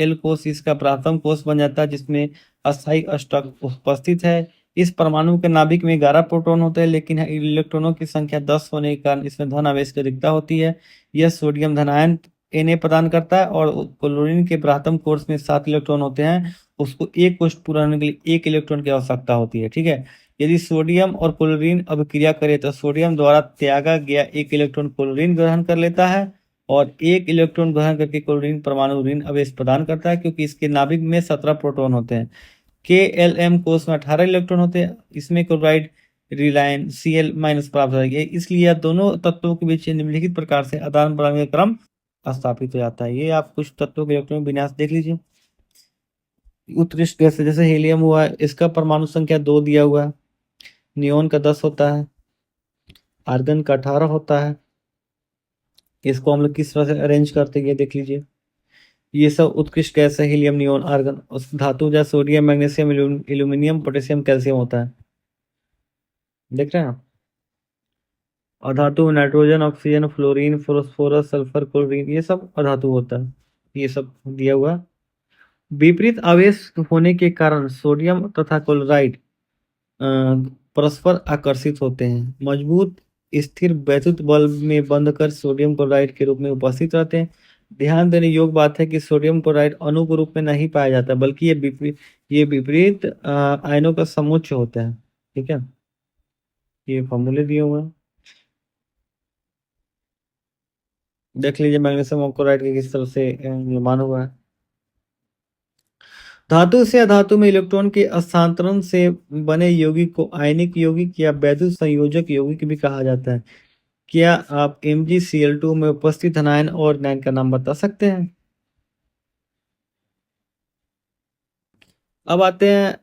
एल कोष इसका बाहरतम कोष बन जाता है, जिसमें अस्थायी अष्टक उपस्थित है। इस परमाणु के नाभिक में 11 प्रोटॉन होते हैं, लेकिन इलेक्ट्रॉनों की संख्या 10 होने के कारण इसमें धन आवेश की अधिकता होती है। यह सोडियम धनायन Na प्रदान करता है, और क्लोरीन के बाहरतम कोर्स में 7 इलेक्ट्रॉन होते हैं। उसको एक कोष पूरा होने के लिए एक इलेक्ट्रॉन की आवश्यकता होती है, ठीक है। यदि सोडियम और क्लोरीन अभिक्रिया करे तो सोडियम द्वारा त्यागा गया एक इलेक्ट्रॉन क्लोरीन ग्रहण कर लेता है, और एक इलेक्ट्रॉन ग्रहण करके क्लोरीन परमाणु ऋण आवेश प्रदान करता है, क्योंकि इसके नाभिक में 17 प्रोटॉन होते हैं। के एल एम कोष में 18 इलेक्ट्रॉन होते हैं। इसमें क्लोराइड रिलायन Cl माइनस प्राप्त हो जाएगी। इसलिए यह दोनों तत्वों के बीच निम्नलिखित प्रकार से आदान प्रदान का क्रम स्थापित हो जाता है। ये आप कुछ तत्वों के इलेक्ट्रॉन विन्यास देख लीजिए। उत्कृष्ट गैस जैसे हीलियम हुआ, इसका परमाणु संख्या 2 दिया हुआ है। नियोन का 10 होता है। आर्गन का 18 होता है। इसको हम लोग किस तरह से अरेंज करते हैं ये देख लीजिए। ये सब उत्कृष्ट गैस है, हीलियम, नियोन, आर्गन। उस धातु जैसे sodium, magnesium, aluminium, potassium, calcium होता है। देख रहे हैं आप। अधातु में nitrogen, oxygen, fluorine, phosphorus, sulphur, chlorine, ये सब अधातु होता है। ये सब दिया हुआ। विपरीत आवेश होने के कारण सोडियम तथा क्लोराइड परस्पर आकर्षित होते हैं। मजबूत स्थिर वैद्युत बल्ब में बंद कर सोडियम क्लोराइड के रूप में उपस्थित रहते हैं। ध्यान देने योग्य बात है कि सोडियम क्लोराइड अणु के रूप में नहीं पाया जाता, बल्कि ये विपरीत आयनों का समुच्चय होता है, ठीक है। ये फॉर्मूले दिए हुए हैं, देख लीजिए मैग्नीशियम क्लोराइड के किस तरह से निर्माण हुआ है। धातु से अधातु में इलेक्ट्रॉन के स्थानांतरण से बने यौगिक को आयनिक यौगिक या वैद्युत संयोजक यौगिक भी कहा जाता है। क्या आप MgCl2 में उपस्थित धनायन और न्यान का नाम बता सकते हैं। अब आते हैं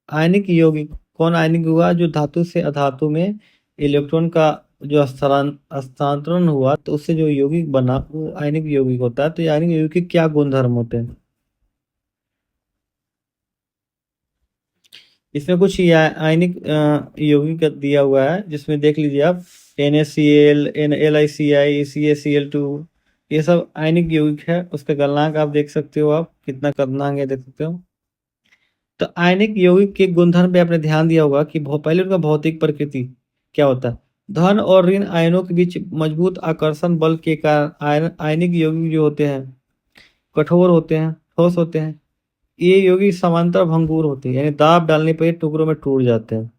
आयनिक यौगिक। कौन आयनिक हुआ, जो धातु से अधातु में इलेक्ट्रॉन का जो स्थानांतरण हुआ तो उससे जो यौगिक बना वो आयनिक यौगिक होता है। तो ये आयनिक यौगिक के क्या गुणधर्म होते हैं। इसमें कुछ आयनिक यौगिक दिया हुआ है, जिसमें देख लीजिए आप NaCl, LiCl, CaCl2, ये सब आयनिक यौगिक है। उसका गलनांक आप देख सकते हो, आप कितना गलनांक है देख सकते हो। तो आयनिक यौगिक के गुणधर्म पे आपने ध्यान दिया होगा कि पहले उनका भौतिक प्रकृति क्या होता है। धन और ऋण आयनों के बीच मजबूत आकर्षण बल के कारण आयनिक यौगिक जो होते हैं कठोर होते हैं, ठोस होते हैं। ये यौगिक समांतर भंगुर होते हैं, यानी दाब डालने पर ये टुकड़ों में टूट जाते हैं।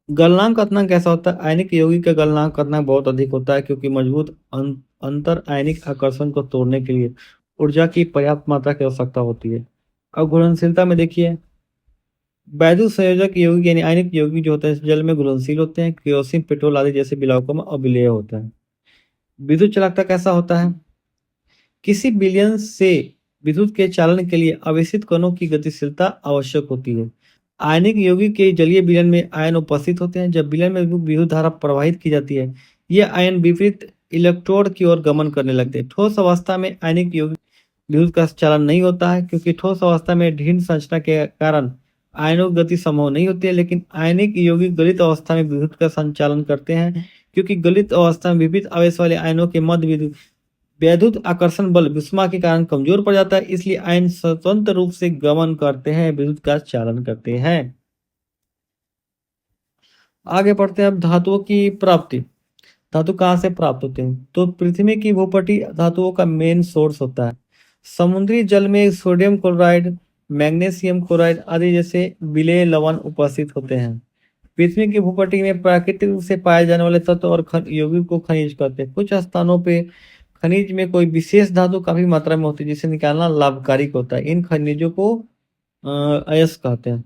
गलनांक कथनांक कैसा होता है। आयनिक यौगिक का गलनांक कथनांक बहुत अधिक होता है, क्योंकि मजबूत अंतर आयनिक आकर्षण को तोड़ने के लिए ऊर्जा की पर्याप्त मात्रा की आवश्यकता होती है। अब घुलनशीलता में देखिए, वैद्युत संयोजक यौगिक यानी आयनिक यौगिक जो होते हैं जल में घुलनशील होते हैं। केरोसिन, पेट्रोल आदि जैसे विलायकों में अविलेय होता है। विद्युत चालकता कैसा होता है। किसी विलयन से विद्युत के चालन के लिए आवेशित कणों की गतिशीलता आवश्यक होती है। आयनिक यौगिक के जलीय विलयन में आयन उपस्थित होते हैं। जब विलयन में विद्युत धारा प्रवाहित की जाती है, ये आयन विपरीत इलेक्ट्रोड की ओर गमन करने लगते हैं। ठोस अवस्था में आयनिक यौगिक विद्युत का चालन नहीं होता है, क्योंकि ठोस अवस्था में ढीन संरचना के कारण आयनों की गति संभव नहीं होती है। लेकिन आयनिक यौगिक गलित अवस्था में विद्युत का संचालन करते हैं, क्योंकि गलित अवस्था में विपरीत आवेश वाले आयनों के मध्य वैद्युत आकर्षण बल विस्मा के कारण कमजोर पड़ जाता है, इसलिए आयन स्वतंत्र रूप से गमन करते हैं, विद्युत का चालन करते हैं। आगे पढ़ते हैं अब धातुओं की प्राप्ति। धातु कहाँ से प्राप्त होते हैं? तो पृथ्वी की भूपटी धातुओं का मेन सोर्स होता है। समुद्री जल में सोडियम क्लोराइड, मैग्नीशियम क्लोराइड आदि जैसे विलेय लवण उपस्थित होते हैं। पृथ्वी की भूपटी में प्राकृतिक रूप से पाए जाने वाले तत्व और यौगिक को खनिज कहते हैं। कुछ स्थानों पे खनिज में कोई विशेष धातु काफी मात्रा में होती है, जिसे निकालना लाभकारी होता है। इन खनिजों को अयस्क कहते हैं।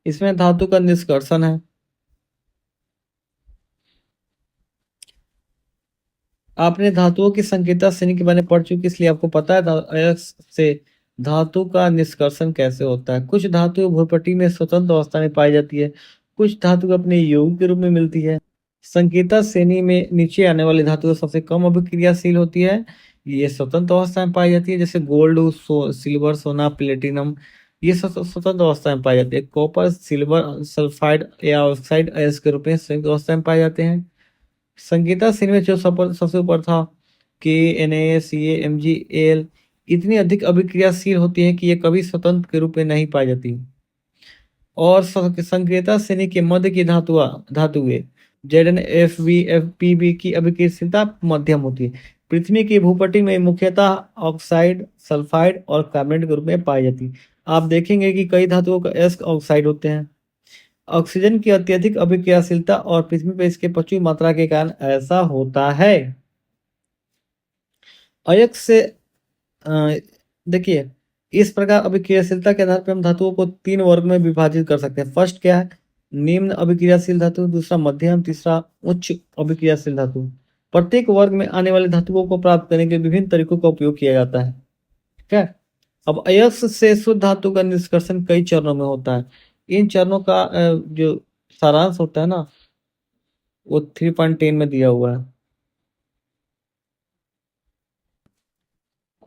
इसमें धातु का निष्कर्षण है। आपने धातुओं की संकेतक श्रेणी के बारे में पढ़ चुके, इसलिए आपको पता है अयस्क से धातु का निष्कर्षण कैसे होता है। कुछ धातु भूपटी में स्वतंत्र अवस्था में पाई जाती है, कुछ धातु अपने यौगिक के रूप में मिलती है। संकेतक श्रेणी में नीचे आने वाली धातु सबसे कम अभिक्रियाशील होती है, ये स्वतंत्र अवस्था में पाई जाती है, जैसे गोल्ड, सिल्वर, सोना, प्लेटिनम, ये सब स्वतंत्र अवस्था में पाई जाती है। कॉपर, सिल्वर, सल्फाइड या ऑक्साइड अयस्क के रूप में संयुक्त अवस्था में पाए जाते हैं। संगीता श्रेणी में जो सबसे ऊपर था, के, Na, Ca, Mg, Al, इतनी अधिक अभिक्रियाशील होती है कि ये कभी स्वतंत्र के रूप में नहीं पाई जाती। और संक्रियता श्रेणी के मध्य की धातुएं Zn, Fb, Pb की अभिक्रियाशीलता मध्यम होती है। पृथ्वी की भूपटी में मुख्यतः ऑक्साइड, सल्फाइड और कार्बोनेट के रूप में पाई जाती है। आप देखेंगे कि कई धातुओं का अयस्क ऑक्साइड होते हैं। ऑक्सीजन की अत्यधिक अभिक्रियाशीलता और पृथ्वी पर इसके प्रचुर मात्रा के कारण ऐसा होता है। अयस्क से देखिए, इस प्रकार अभिक्रियाशीलता के आधार पर हम धातुओं को 3 वर्ग में विभाजित कर सकते हैं। फर्स्ट क्या है? निम्न अभिक्रियाशील धातु, दूसरा मध्यम, तीसरा उच्च अभिक्रियाशील धातु। प्रत्येक वर्ग में आने वाली धातुओं को प्राप्त करने के विभिन्न तरीकों का उपयोग किया जाता है। ठीक है। अब अयस्क से शुद्ध धातु का निष्कर्षण कई चरणों में होता है। इन चरणों का जो सारांश होता है ना, वो 3.10 में दिया हुआ है।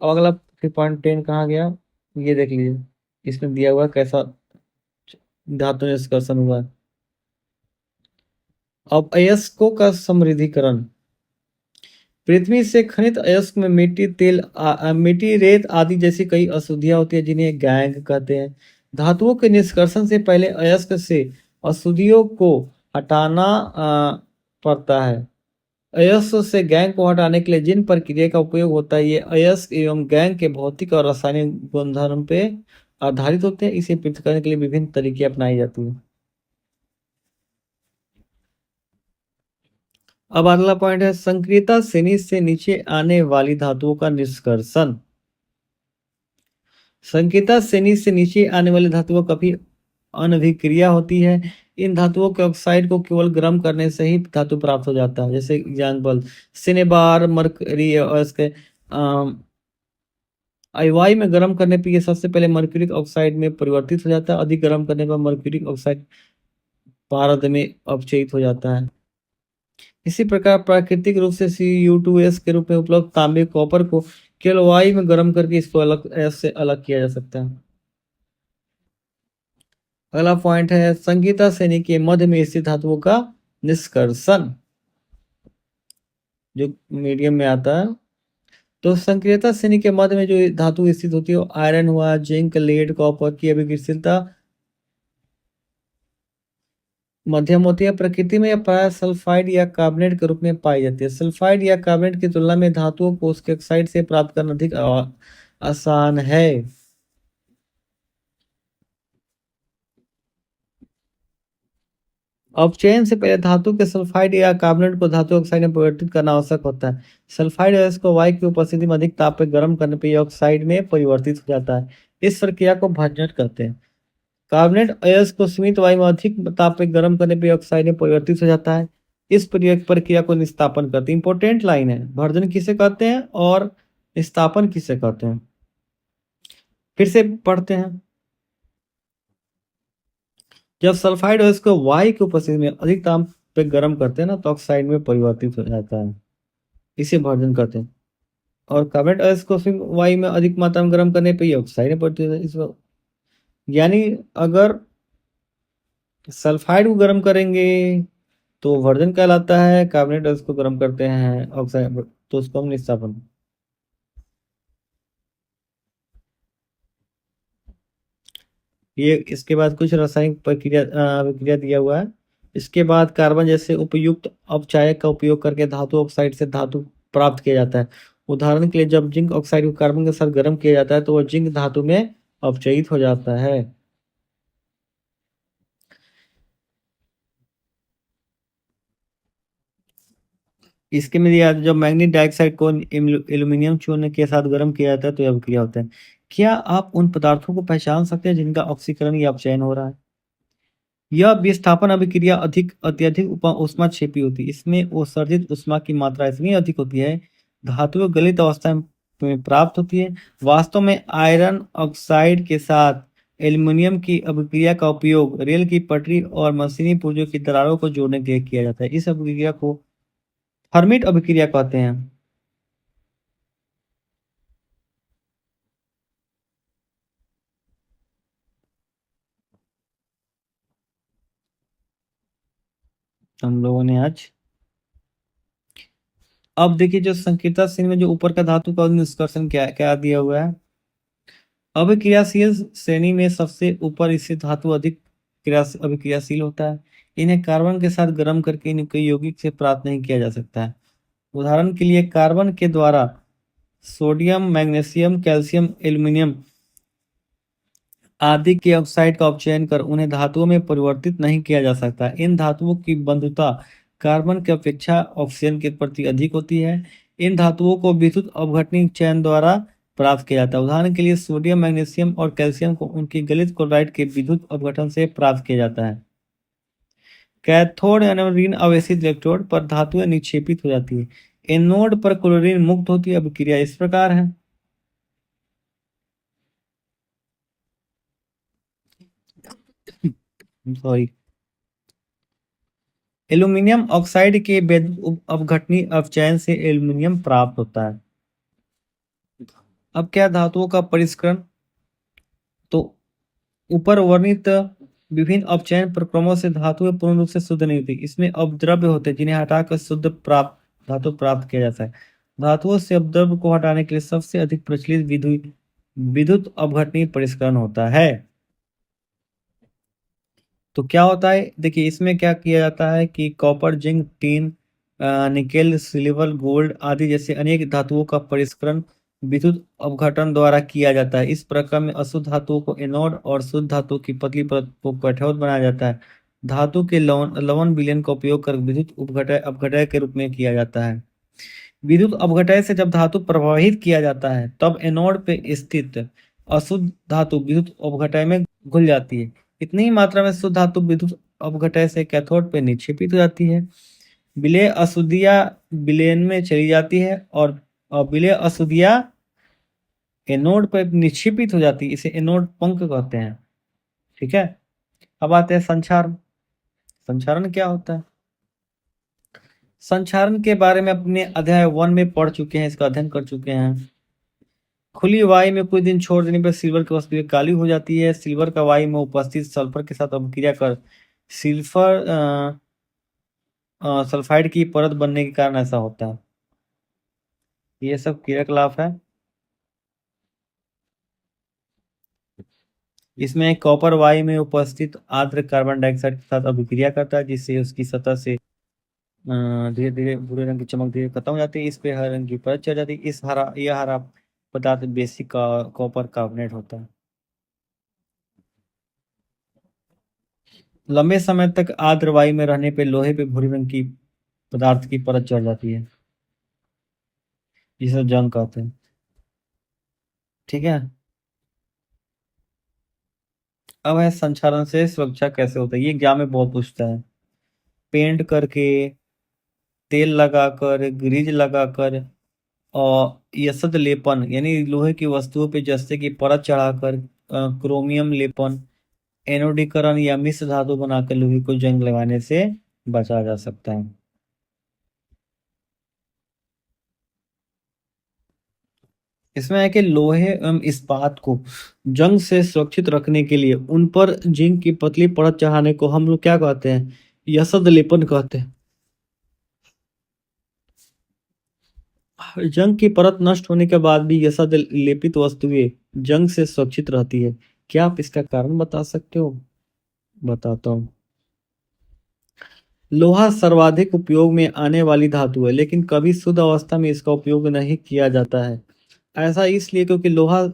अब अगला 3.10 कहाँ गया, ये देख लीजिए, इसमें दिया हुआ है कैसा धातु निष्कर्षण हुआ है। अब अयस्कों का समृद्धिकरण। पृथ्वी से खनित अयस्क में मिट्टी, तेल, मिट्टी, रेत आदि जैसी कई अशुद्धियां होती है, जिन्हें गैंग कहते हैं। धातुओं के निष्कर्षण से पहले अयस्क से अशुद्धियों को हटाना पड़ता है। अयस्क से गैंग को हटाने के लिए जिन प्रक्रिया का उपयोग होता है, ये अयस्क एवं गैंग के भौतिक और रासायनिक गुणधर्म पे आधारित होते हैं। इसे पृथक करने के लिए विभिन्न तरीके अपनाई जाती हैं। अब अगला पॉइंट है संक्रियता श्रेणी से नीचे आने वाली धातुओं का निष्कर्षण। संक्रियता श्रेणी से नीचे आने वाली धातुओं काफी अनभिक्रिया होती है। इन धातुओं के ऑक्साइड को केवल गर्म करने से ही धातु प्राप्त हो जाता है। जैसे एग्जाम्पल, सिनेबार, मरकरी अयवाई में गर्म करने पर यह सबसे पहले मर्क्यूरिक ऑक्साइड में परिवर्तित हो जाता है। अधिक गर्म करने पर मर्क्यूरिक ऑक्साइड पारद में अपचयित हो जाता है। इसी प्रकार प्राकृतिक रूप से Cu2S के रूप में उपलब्ध तांबे, कॉपर को केवल वायु में गर्म करके इसको से अलग किया जा सकता है। अगला पॉइंट है संगीता श्रेणी के मध्य में स्थित धातुओं का निष्कर्षण, जो मीडियम में आता है। तो संक्रियता श्रेणी के मध्य में जो धातु स्थित होती है, वो आयरन हुआ, जिंक, लेड, कॉपर की अभिक्रियाशीलता मध्यम होती है। प्रकृति में यह प्राय सल्फाइड या कार्बोनेट के रूप में पाई जाती है। सल्फाइड या कार्बोनेट की तुलना में धातुओं को उसके ऑक्साइड से प्राप्त करना अधिक आसान है। अपचयन से पहले धातु के सल्फाइड या कार्बोनेट को धातु ऑक्साइड में परिवर्तित करना आवश्यक होता है। सल्फाइड अयस्क को वायु की उपस्थिति में अधिक ताप पर गर्म करने पर यह ऑक्साइड में परिवर्तित हो जाता है। इस प्रक्रिया को भंजन कहते हैं। कार्बोनेट अयस्क को सीमित वायु में अधिक ताप पर गर्म करने पर ऑक्साइड में परिवर्तित हो जाता है। इस प्रक्रिया को निस्तापन करते हैं। इंपॉर्टेंट लाइन है, भर्जन किसे कहते हैं और निस्तापन किसे कहते हैं। फिर से पढ़ते हैं। जब सल्फाइड अयस्क को वायु की उपस्थिति में अधिक ताप पे गर्म करते हैं ना, तो ऑक्साइड में परिवर्तित हो जाता है, इसे भर्जन कहते हैं। और कार्बोनेट अयस्क को फिर वायु में अधिक मात्रा में गर्म करने पे ये ऑक्साइड में परिवर्तित हो जाता है। यानी अगर सल्फाइड को गर्म करेंगे तो वर्जन कहलाता है, कार्बोनेट अयस्क को गर्म करते हैं ऑक्साइड, तो उसको हम निस्तापन। ये इसके बाद कुछ रासायनिक प्रक्रिया दिया हुआ है। इसके बाद कार्बन जैसे उपयुक्त अपचायक का उपयोग करके धातु ऑक्साइड से धातु प्राप्त किया जाता है। उदाहरण के लिए जब जिंक ऑक्साइड को कार्बन के साथ गर्म किया जाता है तो वह जिंक धातु में अपचयित हो जाता है। इसके में दिया जब मैग्नीज डाइऑक्साइड को एल्यूमिनियम चूर्ण के साथ गर्म किया जाता है तो यह अभिक्रिया होता है। क्या आप उन पदार्थों को पहचान सकते हैं जिनका ऑक्सीकरण या अपचयन हो रहा है? यह विस्थापन अभिक्रिया अत्यधिक उष्मा क्षेपी होती है। इसमें उत्सर्जित उष्मा की मात्रा इतनी अधिक होती है, धातु गलित अवस्था में प्राप्त होती है। वास्तव में आयरन ऑक्साइड के साथ एल्यूमिनियम की अभिक्रिया का उपयोग रेल की पटरी और मशीनी पुर्जों की दरारों को जोड़ने के लिए किया जाता है। इस अभिक्रिया को हर्मिट अभिक्रिया कहते हैं। हम लोगों ने आज अब देखिए जो संकेतक श्रेणी में जो ऊपर का धातु का निष्कर्षण क्या क्या दिया हुआ है। अभिक्रियाशील श्रेणी में सबसे ऊपर स्थित धातु अधिक अभिक्रियाशील होता है। इन्हें कार्बन के साथ गर्म करके इनके यौगिक से प्राप्त नहीं किया जा सकता है। उदाहरण के लिए कार्बन के द्वारा सोडियम, मैग्नीशियम, कैल्शियम, एल्यूमिनियम आदि के ऑक्साइड का अपचयन कर उन्हें धातुओं में परिवर्तित नहीं किया जा सकता। इन धातुओं की बंधुता कार्बन की अपेक्षा ऑक्सीजन के प्रति अधिक होती है। इन धातुओं को विद्युत अपघटनी चयन द्वारा प्राप्त किया जाता है। उदाहरण के लिए सोडियम, मैग्नीशियम और कैल्शियम को उनकी गलित क्लोराइड के विद्युत अपघटन से प्राप्त किया जाता है। कैथोड ऋण आवेशित इलेक्ट्रोड पर धातुएं निक्षेपित हो जाती है। एनोड पर क्लोरीन मुक्त होती है। अभिक्रिया इस प्रकार है। सॉरी, एल्यूमिनियम ऑक्साइड के अपघटनी अपचयन से एल्यूमिनियम प्राप्त होता है। अब क्या धातुओं का परिष्करण, तो ऊपर वर्णित विभिन्न अपचयन प्रक्रमों से धातुएं पूर्ण रूप से शुद्ध नहीं होती। इसमें अपद्रव्य होते हैं जिन्हें हटाकर शुद्ध प्राप्त धातु प्राप्त किया जाता है। धातुओं से अपद्रव्य को हटाने के लिए सबसे अधिक प्रचलित विधि विद्युत अपघटनी परिष्करण होता है। तो क्या होता है देखिए, इसमें क्या किया जाता है कि copper, zinc, tin, nickel, silver, gold आदि जैसे अनेक धातुओं का परिष्करण विद्युत अपघटन द्वारा किया जाता है। इस प्रक्रिया में अशुद्ध धातुओं को एनोड और शुद्ध धातु की पतली परत को कैथोड बनाया जाता है। धातु के लवण विलयन का उपयोग कर विद्युत अपघटय के रूप में किया जाता है। विद्युत अपघटय से जब धातु प्रवाहित किया जाता है तब एनोड पे स्थित अशुद्ध धातु विद्युत अपघटय में घुल जाती है। इतनी ही मात्रा में शुद्ध धातु विद्युत अपघटय से कैथोड पे निक्षेपित हो जाती है। विलेय अशुद्धियां विलयन में चली जाती है और विलेय अशुद्धियां एनोड पर निक्षेपित हो जाती है। इसे एनोड पंख कहते हैं। ठीक है। अब आते हैं संक्षारण। संक्षारण क्या होता है? संक्षारण के बारे में अपने अध्याय 1 में पढ़ चुके हैं, इसका अध्ययन कर चुके हैं। खुली वायु में कुछ दिन छोड़ देने पर सिल्वर की वस्तु काली हो जाती है। सिल्वर का वायु में उपस्थित सल्फर के साथ अभिक्रिया कर सिल्फर सल्फाइड की परत बनने के कारण ऐसा होता है। ये सब क्रियाकलाप है। इसमें कॉपर वायु में उपस्थित आर्द्र कार्बन डाइऑक्साइड के साथ अभिक्रिया करता है जिससे उसकी सतह से धीरे धीरे भूरे रंग की चमक धीरे खत्म हो जाती है। इस पे हरे रंग की परत चढ़ जाती है। यह हरा पदार्थ बेसिक कॉपर कार्बोनेट होता है। लंबे समय तक आर्द्र वायु में रहने पे लोहे पे भूरे रंग की पदार्थ की परत चढ़ जाती है, जिसे जंग कहते हैं। ठीक है। अब है संक्षारण से सुरक्षा कैसे होता है। ये एग्जाम में बहुत पूछता है। पेंट करके, तेल लगाकर, ग्रीज लगाकर और यसद लेपन यानी लोहे की वस्तुओं पे जस्ते की परत चढ़ाकर, क्रोमियम लेपन, एनोडीकरण या मिश्र धातु बनाकर लोहे को जंग लगाने से बचा जा सकता है। इसमें है कि लोहे एवं इस्पात को जंग से सुरक्षित रखने के लिए उन पर जिंक की पतली परत चढ़ाने को हम लोग क्या कहते हैं? यसद लेपन कहते हैं। जंग की परत नष्ट होने के बाद भी यसद लेपित वस्तुएं जंग से सुरक्षित रहती है। क्या आप इसका कारण बता सकते हो? बताता हूँ। लोहा सर्वाधिक उपयोग में आने वाली धातु है, लेकिन कभी शुद्ध अवस्था में इसका उपयोग नहीं किया जाता है। ऐसा इसलिए क्योंकि लोहा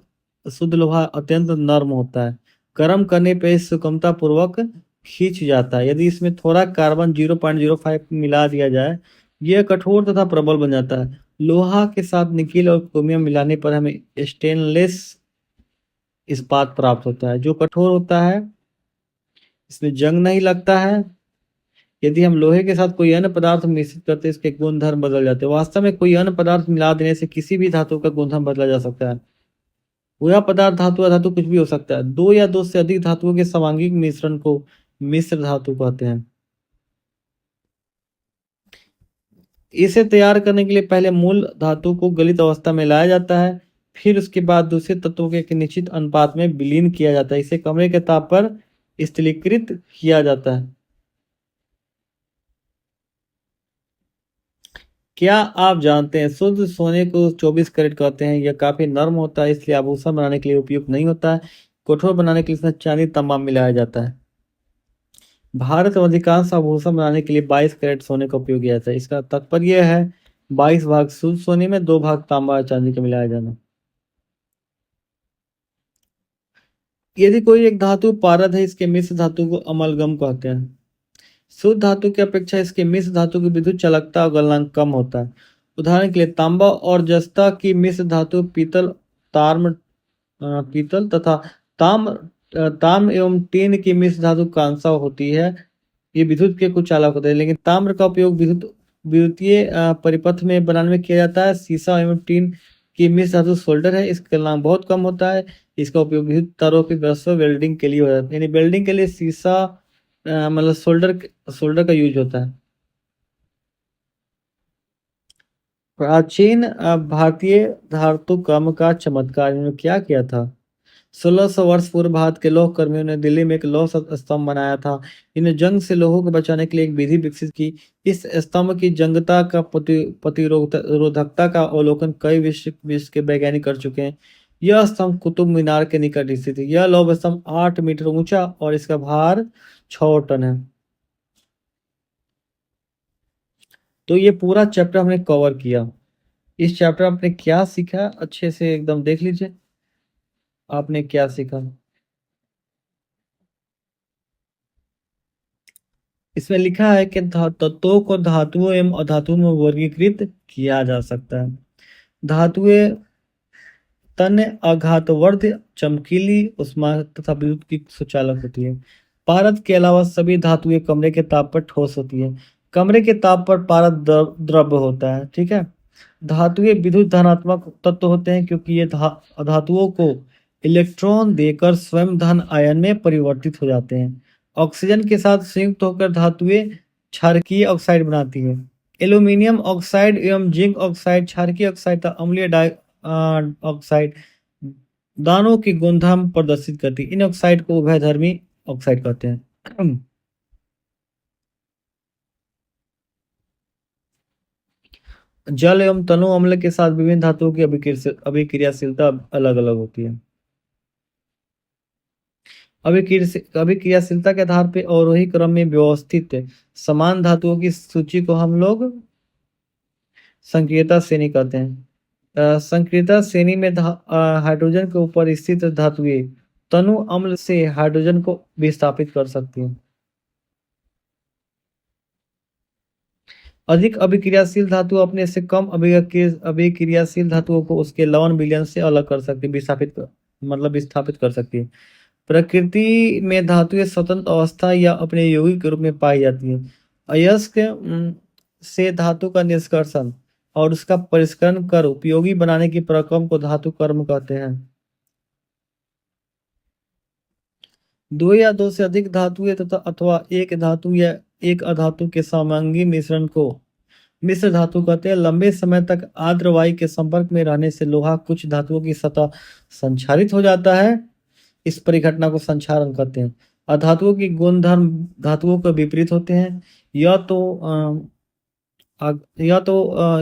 शुद्ध लोहा अत्यंत नर्म होता है। गर्म करने पर सुगमता पूर्वक खींच जाता है। यदि इसमें थोड़ा कार्बन 0.05 मिला दिया जाए, यह कठोर तथा प्रबल बन जाता है। लोहा के साथ निकेल और क्रोमियम मिलाने पर हमें स्टेनलेस इस्पात प्राप्त होता है, जो कठोर होता है, इसमें जंग नहीं लगता है। यदि हम लोहे के साथ कोई अन्य पदार्थ मिश्रित करते हैं, इसके गुणधर्म बदल जाते हैं। वास्तव में कोई अन्य पदार्थ मिला देने से किसी भी धातु का गुणधर्म बदला जा सकता है। वह पदार्थ, धातु, अधातु कुछ भी हो सकता है। दो या दो से अधिक धातुओं के समांगिक मिश्रण को मिश्र धातु कहते हैं। इसे तैयार करने के लिए पहले मूल धातु को गलित अवस्था में लाया जाता है, फिर उसके बाद दूसरे तत्वों के एक निश्चित अनुपात में विलीन किया जाता है। इसे कमरे के ताप पर स्थलीकृत किया जाता है। क्या आप जानते हैं शुद्ध सोने को 24 कैरेट कहते हैं? यह काफी नर्म होता है, इसलिए आभूषण बनाने के लिए उपयुक्त नहीं होता है। कठोर बनाने के लिए इसमें चांदी तांबा मिलाया जाता है। भारत में अधिकांश आभूषण बनाने के लिए 22 कैरेट सोने का उपयोग किया जाता है। इसका तात्पर्य यह है 22 भाग शुद्ध सोने में 2 भाग तांबा और चांदी का मिलाया जाना। यदि कोई एक धातु पारद है, इसके मिश्र धातु को अमलगम कहते हैं। शुद्ध धातु की अपेक्षा इसके मिश्र धातु की विद्युत चालकता और गलनांक कम होता है। उदाहरण के लिए तांबा और जस्ता की मिश्र धातु पीतल, ताम्र, पीतल तथा ताम्र एवं टीन की मिश्र धातु कांसा होती है। ये विद्युत के कुछ चालक होते हैं, लेकिन ताम्र का उपयोग विद्युतीय परिपथ में बनाने में किया जाता है। सीसा एवं टीन की मिश्र धातु सोल्डर है, इसका गलनांक बहुत कम होता है। इसका उपयोग विद्युत तारों की व्यवस्था वेल्डिंग के लिए हो जाता है। यानी वेल्डिंग के लिए सीसा मतलब सोल्डर का यूज होता है। प्राचीन भारतीय धातु काम का चमत्कार इन्होंने क्या किया था? 1600 वर्ष पूर्व भारत के लौह कर्मियों ने दिल्ली में एक लौह स्तंभ बनाया था। इन्हें जंग से लोगों को बचाने के लिए एक विधि विकसित की। इस स्तंभ की जंगता का प्रतिरोधकता का अवलोकन कई विश्व के वैज्ञानिक कर चुके हैं। यह स्तंभ कुतुब मीनार के निकट स्थित है। यह लौह स्तंभ 8 मीटर ऊंचा और इसका भार 6 टन है। तो ये पूरा चैप्टर हमने कवर किया। इस चैप्टर में आपने क्या सीखा, अच्छे से एकदम देख लीजिए आपने क्या सीखा। इसमें लिखा है कि तत्वों को धातुओं एवं अधातुओं में वर्गीकृत किया जा सकता है। धातुएं तन्य, आघातवर्ध, चमकीली, उष्मा तथा विद्युत की सुचालक होती है। पारद के अलावा सभी धातुएं कमरे के ताप पर ठोस होती है। कमरे के ताप पर पारद द्रव्य होता है। ठीक है। धातुएं विद्युत धनात्मक तत्व होते हैं, क्योंकि ये धातुओं को इलेक्ट्रॉन देकर स्वयं धन आयन में परिवर्तित हो जाते हैं। ऑक्सीजन के साथ संयुक्त होकर धातुएं क्षारकीय ऑक्साइड बनाती है। एल्यूमिनियम ऑक्साइड एवं जिंक ऑक्साइड क्षारकीय ऑक्साइड तथा अम्लीय डाई ऑक्साइड दानों की गुणधर्म प्रदर्शित करती है। इन ऑक्साइड को उभयधर्मी ऑक्साइड कहते हैं। जल एवं तनु अम्ल के साथ विभिन्न धातुओं की अभिक्रियाशीलता अलग अलग होती है। अभिक्रियाशीलता के आधार पर अवरोही क्रम में व्यवस्थित समान धातुओं की सूची को हम लोग संक्रियता श्रेणी कहते हैं। संक्रियता श्रेणी में हाइड्रोजन के ऊपर स्थित धातुएं तनु अम्ल से हाइड्रोजन को विस्थापित कर सकती हैं। अधिक अभिक्रियाशील धातु अपने से कम अभिक्रियाशील धातुओं को उसके लवण विलयन से अलग कर सकती है, विस्थापित कर सकती है। प्रकृति में धातुएं स्वतंत्र अवस्था या अपने यौगिक के रूप में पाई जाती है। अयस्क से धातु का निष्कर्षण और उसका परिष्करण कर उपयोगी बनाने की प्रक्रम को धातु कर्म कहते हैं। दो या दो से अधिक धातुएं तथा अथवा एक धातु या एक अधातु के समांगी मिश्रण को मिश्र धातु कहते हैं। लंबे समय तक आर्द्र वायु के संपर्क में रहने से लोहा कुछ धातुओं की सतह संक्षारित हो जाता है। इस परिघटना को संक्षारण कहते हैं। अधातुओं की गुणधर्म धातुओं के विपरीत होते हैं। यह तो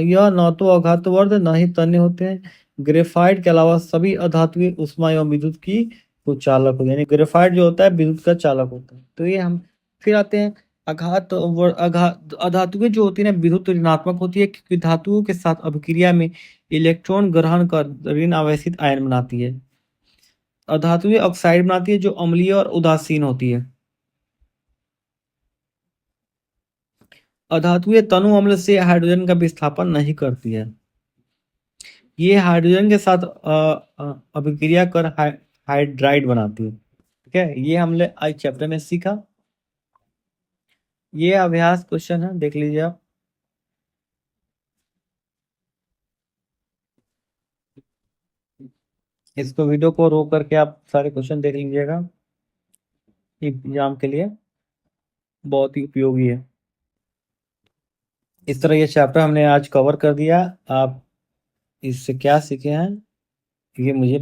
यह न तो अघातवर्ध न ही तन्य होते हैं। ग्रेफाइट के अलावा सभी अधातुएं ऊष्मा एवं विद्युत की को चालक होते हैं। यानी ग्रेफाइट जो होता है विद्युत का चालक होता है। तो ये हम फिर आते हैं अधातुएं जो होती है ना विद्युत ऋणात्मक होती है क्योंकि धातुओं के साथ अभिक्रिया में इलेक्ट्रॉन ग्रहण कर ऋण आवेशित आयन बनाती है। अधातुएं ऑक्साइड बनाती है जो अम्लीय और उदासीन होती है। अधातुएं तनु अम्ल से हाइड्रोजन का विस्थापन नहीं करती है। ये हाइड्रोजन के साथ अभिक्रिया कर हाइड्राइड बनाती है। ठीक है, ये हमने आज चैप्टर में सीखा। ये अभ्यास क्वेश्चन है, देख लीजिए आप। इसको वीडियो को रोक करके आप सारे क्वेश्चन देख लीजिएगा, एग्जाम के लिए बहुत ही उपयोगी है। इस तरह ये चैप्टर हमने आज कवर कर दिया। आप इससे क्या सीखे हैं ये मुझे